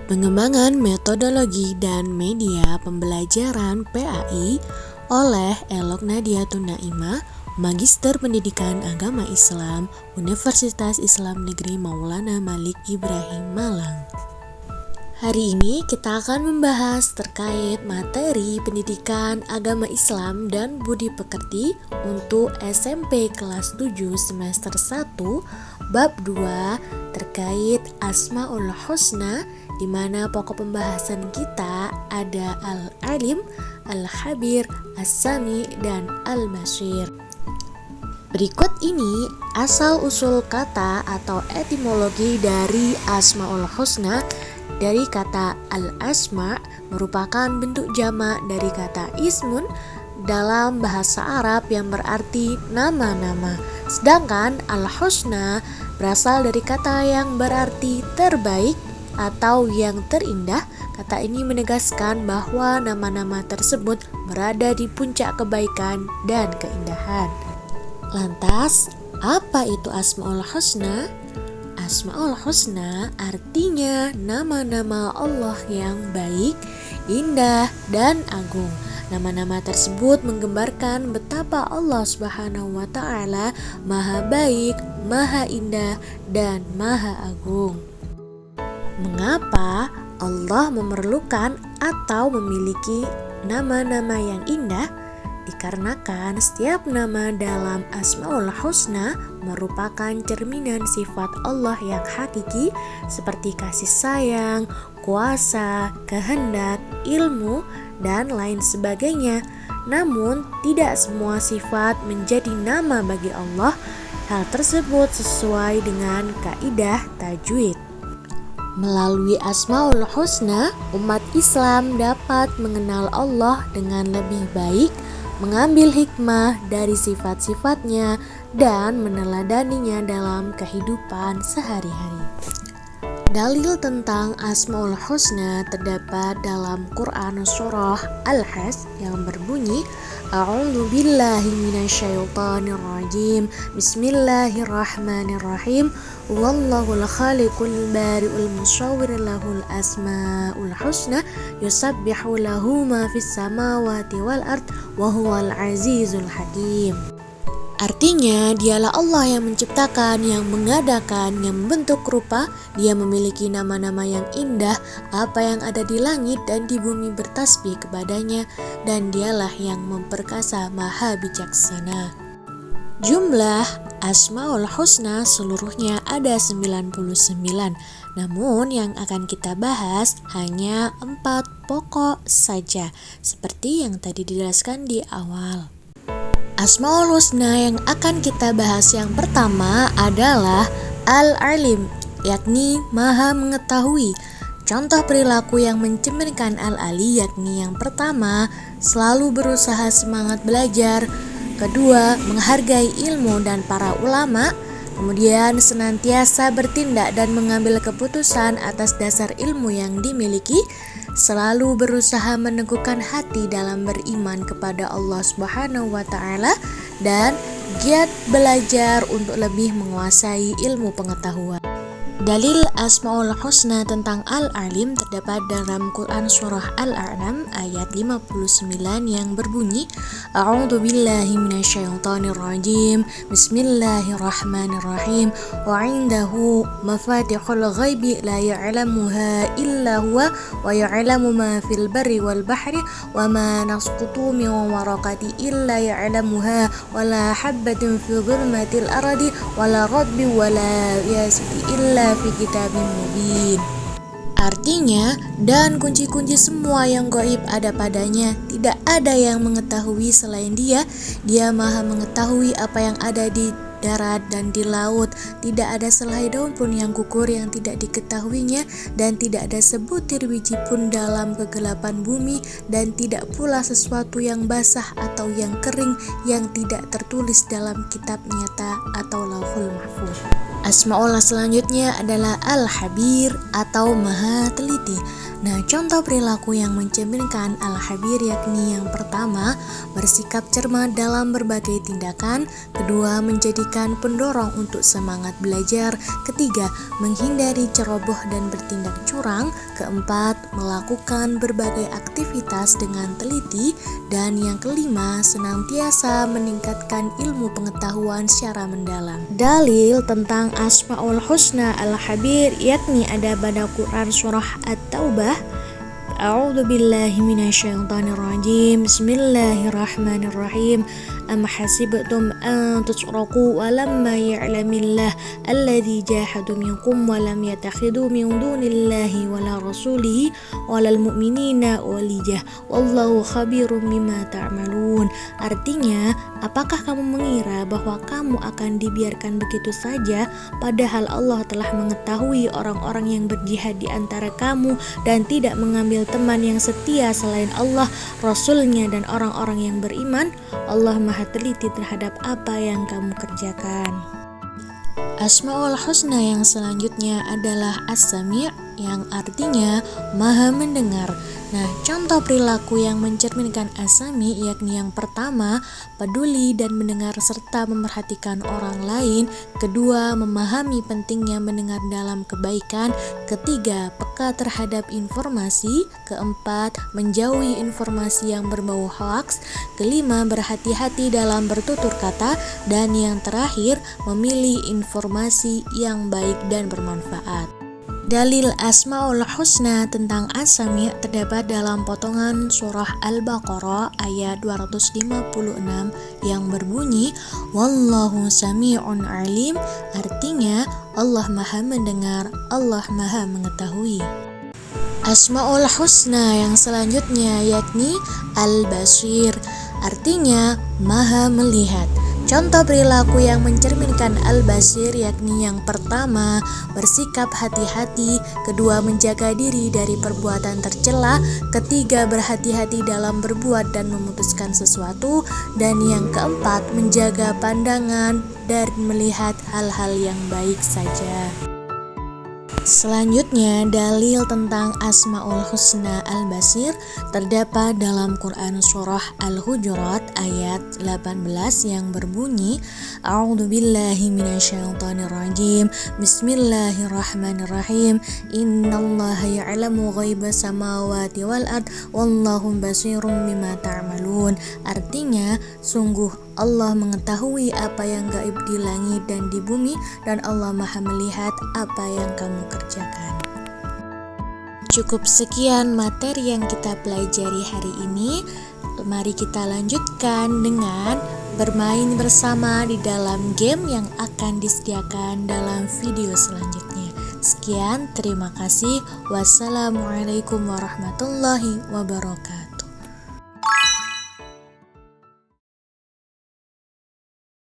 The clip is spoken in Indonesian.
Pengembangan metodologi dan media pembelajaran PAI oleh Elok Nadiatun Naimah, Magister Pendidikan Agama Islam, Universitas Islam Negeri Maulana Malik Ibrahim Malang. Hari ini kita akan membahas terkait materi pendidikan agama Islam dan budi pekerti untuk SMP kelas 7 semester 1 bab 2 terkait Asmaul Husna, di mana pokok pembahasan kita ada Al-Alim, Al-Khabir, As-Sami, dan Al-Basir. Berikut ini asal-usul kata atau etimologi dari Asmaul Husna. Dari kata al-asma merupakan bentuk jamak dari kata ismun dalam bahasa Arab yang berarti nama-nama. Sedangkan al-husna berasal dari kata yang berarti terbaik atau yang terindah. Kata ini menegaskan bahwa nama-nama tersebut berada di puncak kebaikan dan keindahan. Lantas, apa itu Asmaul Husna? Asmaul Husna artinya nama-nama Allah yang baik, indah, dan agung. Nama-nama tersebut menggambarkan betapa Allah Subhanahu wa Ta'ala maha baik, maha indah, dan maha agung. Mengapa Allah memerlukan atau memiliki nama-nama yang indah? Dikarenakan setiap nama dalam Asmaul Husna merupakan cerminan sifat Allah yang hakiki seperti kasih sayang, kuasa, kehendak, ilmu, dan lain sebagainya. Namun, tidak semua sifat menjadi nama bagi Allah. Hal tersebut sesuai dengan kaidah tajwid. Melalui Asmaul Husna, umat Islam dapat mengenal Allah dengan lebih baik, mengambil hikmah dari sifat-sifatnya, dan meneladaninya dalam kehidupan sehari-hari. Dalil tentang Asmaul Husna terdapat dalam Quran surah Al-Has yang berbunyi, A'udzu billahi minasyaitonir rajim. Bismillahirrahmanirrahim. Wallahul khaliqul bari'ul musawwir lahul asmaul husna yusabbihu lahu ma fis samawati wal ard wa huwal azizul hakim. Artinya, dialah Allah yang menciptakan, yang mengadakan, yang membentuk rupa. Dia memiliki nama-nama yang indah. Apa yang ada di langit dan di bumi bertasbih kepadanya, dan dialah yang memperkasa, maha bijaksana. Jumlah Asmaul Husna seluruhnya ada 99. Namun yang akan kita bahas hanya 4 pokok saja, seperti yang tadi dijelaskan di awal. Asmaul Husna yang akan kita bahas yang pertama adalah Al-Alim, yakni maha mengetahui. Contoh perilaku yang mencerminkan Al-Ali yakni yang pertama, selalu berusaha semangat belajar. Kedua, menghargai ilmu dan para ulama. Kemudian senantiasa bertindak dan mengambil keputusan atas dasar ilmu yang dimiliki. Selalu berusaha meneguhkan hati dalam beriman kepada Allah Subhanahu wa Ta'ala, dan giat belajar untuk lebih menguasai ilmu pengetahuan. Dalil Asmaul Husna tentang Al-Alim terdapat dalam Quran surah Al-A'lam ayat 59 yang berbunyi, A'udzu billahi minasyaitonir rajim. Bismillahirrahmanirrahim. Wa 'indahu mafatihul ghaibi la ya'lamuha illa huwa wa ya'lamu ma fil barri wal bahri wa ma nasqutu min waraqati illa ya'lamuha wa la habbatin fi dhulmatil ardi wa la radbi wa la yasbi illa fi kitabim mubin. Artinya, dan kunci-kunci semua yang gaib ada padanya. Tidak ada yang mengetahui selain Dia. Dia maha mengetahui apa yang ada di darat dan di laut. Tidak ada selai daun pun yang gugur yang tidak diketahuinya, dan tidak ada sebutir biji pun dalam kegelapan bumi, dan tidak pula sesuatu yang basah atau yang kering yang tidak tertulis dalam kitab nyata atau lauhul mahfuz. Asmaullah selanjutnya adalah Al-Khabir atau maha teliti. Nah, contoh perilaku yang mencerminkan al-khabir yakni yang pertama, bersikap cermat dalam berbagai tindakan, kedua, menjadikan pendorong untuk semangat belajar, ketiga, menghindari ceroboh dan bertindak curang, keempat, melakukan berbagai aktivitas dengan teliti, dan yang kelima, senantiasa meningkatkan ilmu pengetahuan secara mendalam. Dalil tentang Asmaul Husna al-Khabir yakni ada pada Quran surah At-Taubah. A'udzu billahi minasyaitonir rajim. Bismillahirrahmanirrahim. Am hasibtum an tusraku wa lamma ya'lamillah alladzi jahadu minkum wa lam yattakhidhu min dunillahi wala rasulihi walal mu'minina waliyah wallahu khabirum bima ta'malun. Artinya, apakah kamu mengira bahwa kamu akan dibiarkan begitu saja padahal Allah telah mengetahui orang-orang yang berjihad di antara kamu dan tidak mengambil teman yang setia selain Allah, Rasulnya dan orang-orang yang beriman? Allah maha teliti terhadap apa yang kamu kerjakan. Asmaul Husna yang selanjutnya adalah As-Sami' yang artinya maha mendengar. Nah, contoh perilaku yang mencerminkan As-Sami' yakni yang pertama, peduli dan mendengar serta memerhatikan orang lain, kedua, memahami pentingnya mendengar dalam kebaikan, ketiga, peka terhadap informasi, keempat, menjauhi informasi yang berbau hoaks, kelima, berhati-hati dalam bertutur kata, dan yang terakhir, memilih informasi yang baik dan bermanfaat. Dalil Asmaul Husna tentang As-Sami' terdapat dalam potongan surah Al-Baqarah ayat 256 yang berbunyi Wallahu sami'un alim, artinya Allah maha mendengar, Allah maha mengetahui. Asmaul Husna yang selanjutnya yakni Al-Basir, artinya maha melihat. Contoh perilaku yang mencerminkan Al-Basir yakni yang pertama, bersikap hati-hati, kedua, menjaga diri dari perbuatan tercela, ketiga, berhati-hati dalam berbuat dan memutuskan sesuatu, dan yang keempat, menjaga pandangan dan melihat hal-hal yang baik saja. Selanjutnya, dalil tentang Asmaul Husna Al-Basir terdapat dalam Quran surah Al-Hujurat ayat 18 yang berbunyi A'udzu billahi minasyaitonir rajim. Bismillahirrahmanirrahim. Innallaha ya'lamu ghaibas samawati wal ard wallahu basirum bima ta'malun. Artinya, sungguh Allah mengetahui apa yang gaib di langit dan di bumi, dan Allah maha melihat apa yang kamu kerjakan. Cukup sekian materi yang kita pelajari hari ini. Mari kita lanjutkan dengan bermain bersama di dalam game yang akan disediakan dalam video selanjutnya. Sekian, terima kasih. Wassalamualaikum warahmatullahi wabarakatuh.